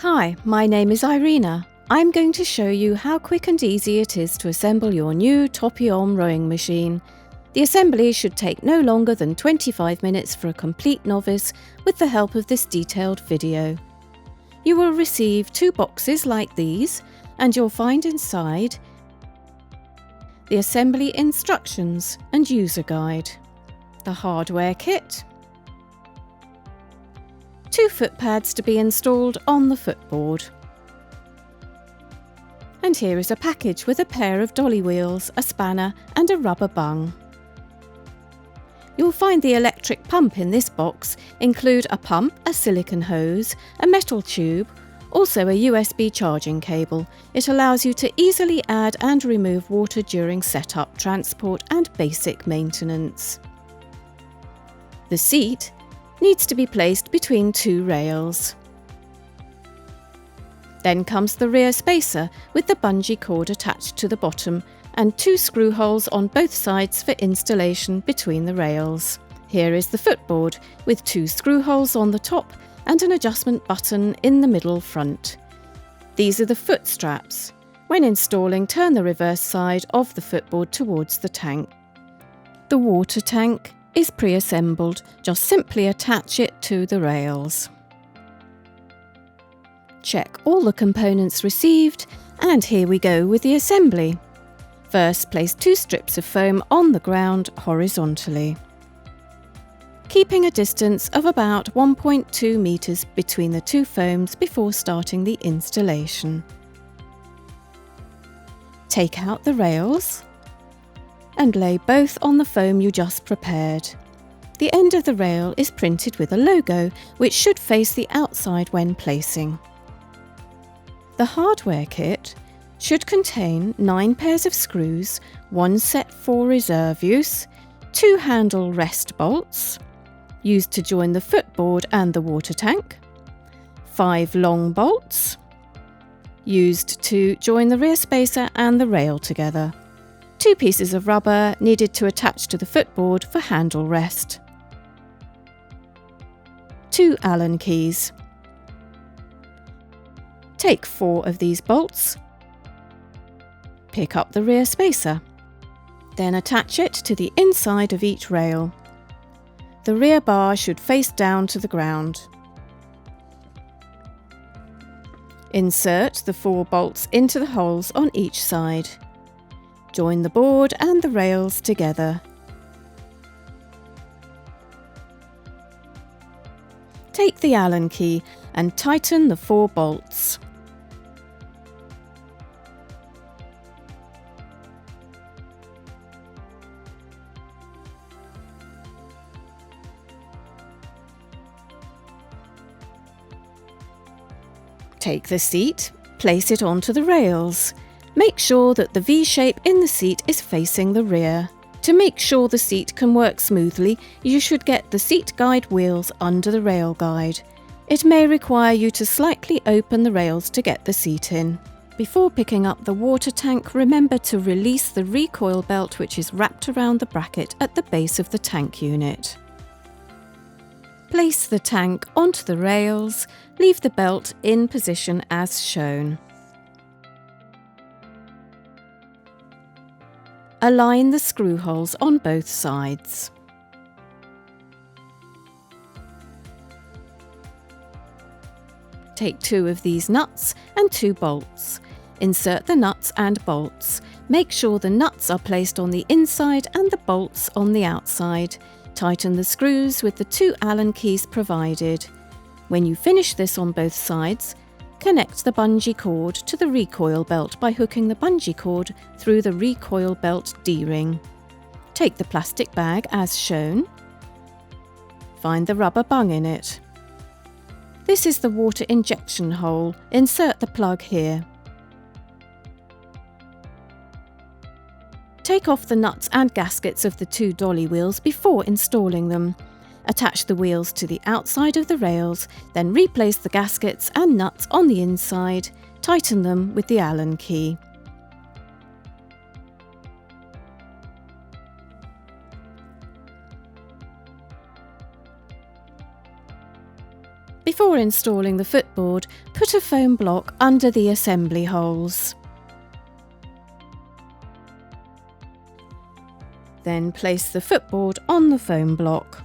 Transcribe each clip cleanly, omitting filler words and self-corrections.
Hi, my name is Irina. I'm going to show you how quick and easy it is to assemble your new Topiom rowing machine. The assembly should take no longer than 25 minutes for a complete novice with the help of this detailed video. You will receive 2 boxes like these, and you'll find inside the assembly instructions and user guide, the hardware kit, 2 foot pads to be installed on the footboard. And here is a package with a pair of dolly wheels, a spanner and a rubber bung. You'll find the electric pump in this box include a pump, a silicone hose, a metal tube, also a USB charging cable. It allows you to easily add and remove water during setup, transport and basic maintenance. The seat needs to be placed between 2 rails. Then comes the rear spacer with the bungee cord attached to the bottom and 2 screw holes on both sides for installation between the rails. Here is the footboard with 2 screw holes on the top and an adjustment button in the middle front. These are the foot straps. When installing, turn the reverse side of the footboard towards the tank. The water tank is pre-assembled, just simply attach it to the rails. Check all the components received, and here we go with the assembly. First, place 2 strips of foam on the ground horizontally, keeping a distance of about 1.2 meters between the 2 foams before starting the installation. Take out the rails and lay both on the foam you just prepared. The end of the rail is printed with a logo, which should face the outside when placing. The hardware kit should contain 9 pairs of screws, 1 set for reserve use, 2 handle rest bolts, used to join the footboard and the water tank, 5 long bolts, used to join the rear spacer and the rail together, 2 pieces of rubber needed to attach to the footboard for handle rest, 2 Allen keys. Take 4 of these bolts, pick up the rear spacer, then attach it to the inside of each rail. The rear bar should face down to the ground. Insert the 4 bolts into the holes on each side. Join the board and the rails together. Take the Allen key and tighten the 4 bolts. Take the seat, place it onto the rails. Make sure that the V shape in the seat is facing the rear. To make sure the seat can work smoothly, you should get the seat guide wheels under the rail guide. It may require you to slightly open the rails to get the seat in. Before picking up the water tank, remember to release the recoil belt which is wrapped around the bracket at the base of the tank unit. Place the tank onto the rails, leave the belt in position as shown. Align the screw holes on both sides. Take 2 of these nuts and 2 bolts. Insert the nuts and bolts. Make sure the nuts are placed on the inside and the bolts on the outside. Tighten the screws with the 2 Allen keys provided. When you finish this on both sides, connect the bungee cord to the recoil belt by hooking the bungee cord through the recoil belt D-ring. Take the plastic bag as shown. Find the rubber bung in it. This is the water injection hole. Insert the plug here. Take off the nuts and gaskets of the 2 dolly wheels before installing them. Attach the wheels to the outside of the rails, then replace the gaskets and nuts on the inside. Tighten them with the Allen key. Before installing the footboard, put a foam block under the assembly holes. Then place the footboard on the foam block.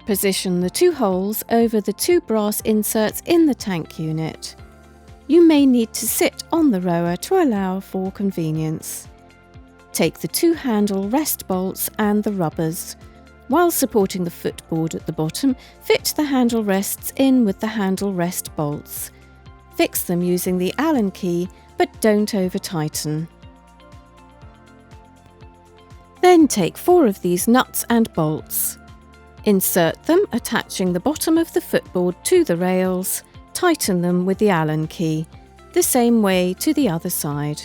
Position the 2 holes over the 2 brass inserts in the tank unit. You may need to sit on the rower to allow for convenience. Take the 2 handle rest bolts and the rubbers. While supporting the footboard at the bottom, fit the handle rests in with the handle rest bolts. Fix them using the Allen key, but don't over-tighten. Then take 4 of these nuts and bolts. Insert them, attaching the bottom of the footboard to the rails. Tighten them with the Allen key, the same way to the other side.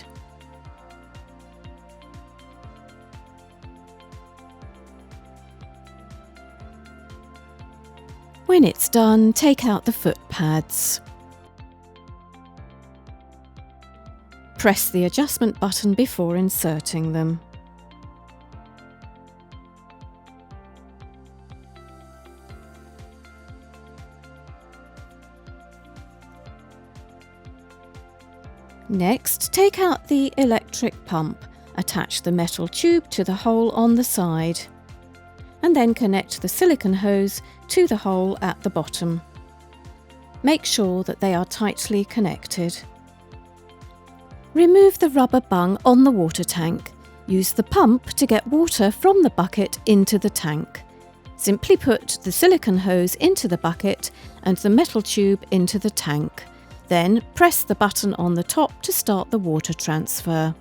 When it's done, take out the foot pads. Press the adjustment button before inserting them. Next, take out the electric pump, attach the metal tube to the hole on the side, and then connect the silicone hose to the hole at the bottom. Make sure that they are tightly connected. Remove the rubber bung on the water tank. Use the pump to get water from the bucket into the tank. Simply put the silicone hose into the bucket and the metal tube into the tank. Then press the button on the top to start the water transfer.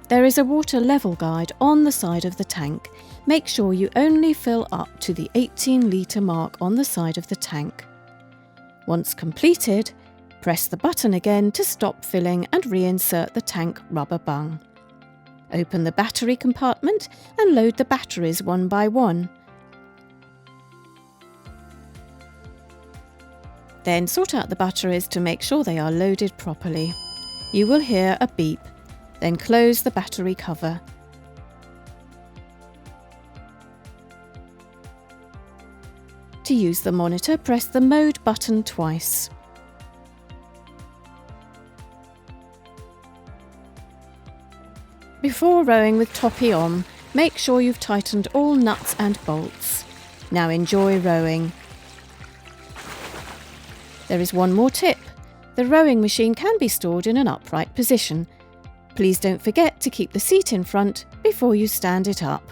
There is a water level guide on the side of the tank. Make sure you only fill up to the 18-litre mark on the side of the tank. Once completed, press the button again to stop filling and reinsert the tank rubber bung. Open the battery compartment and load the batteries one by one. Then sort out the batteries to make sure they are loaded properly. You will hear a beep. Then close the battery cover. To use the monitor, press the mode button twice. Before rowing with Topiom, make sure you've tightened all nuts and bolts. Now enjoy rowing. There is one more tip. The rowing machine can be stored in an upright position. Please don't forget to keep the seat in front before you stand it up.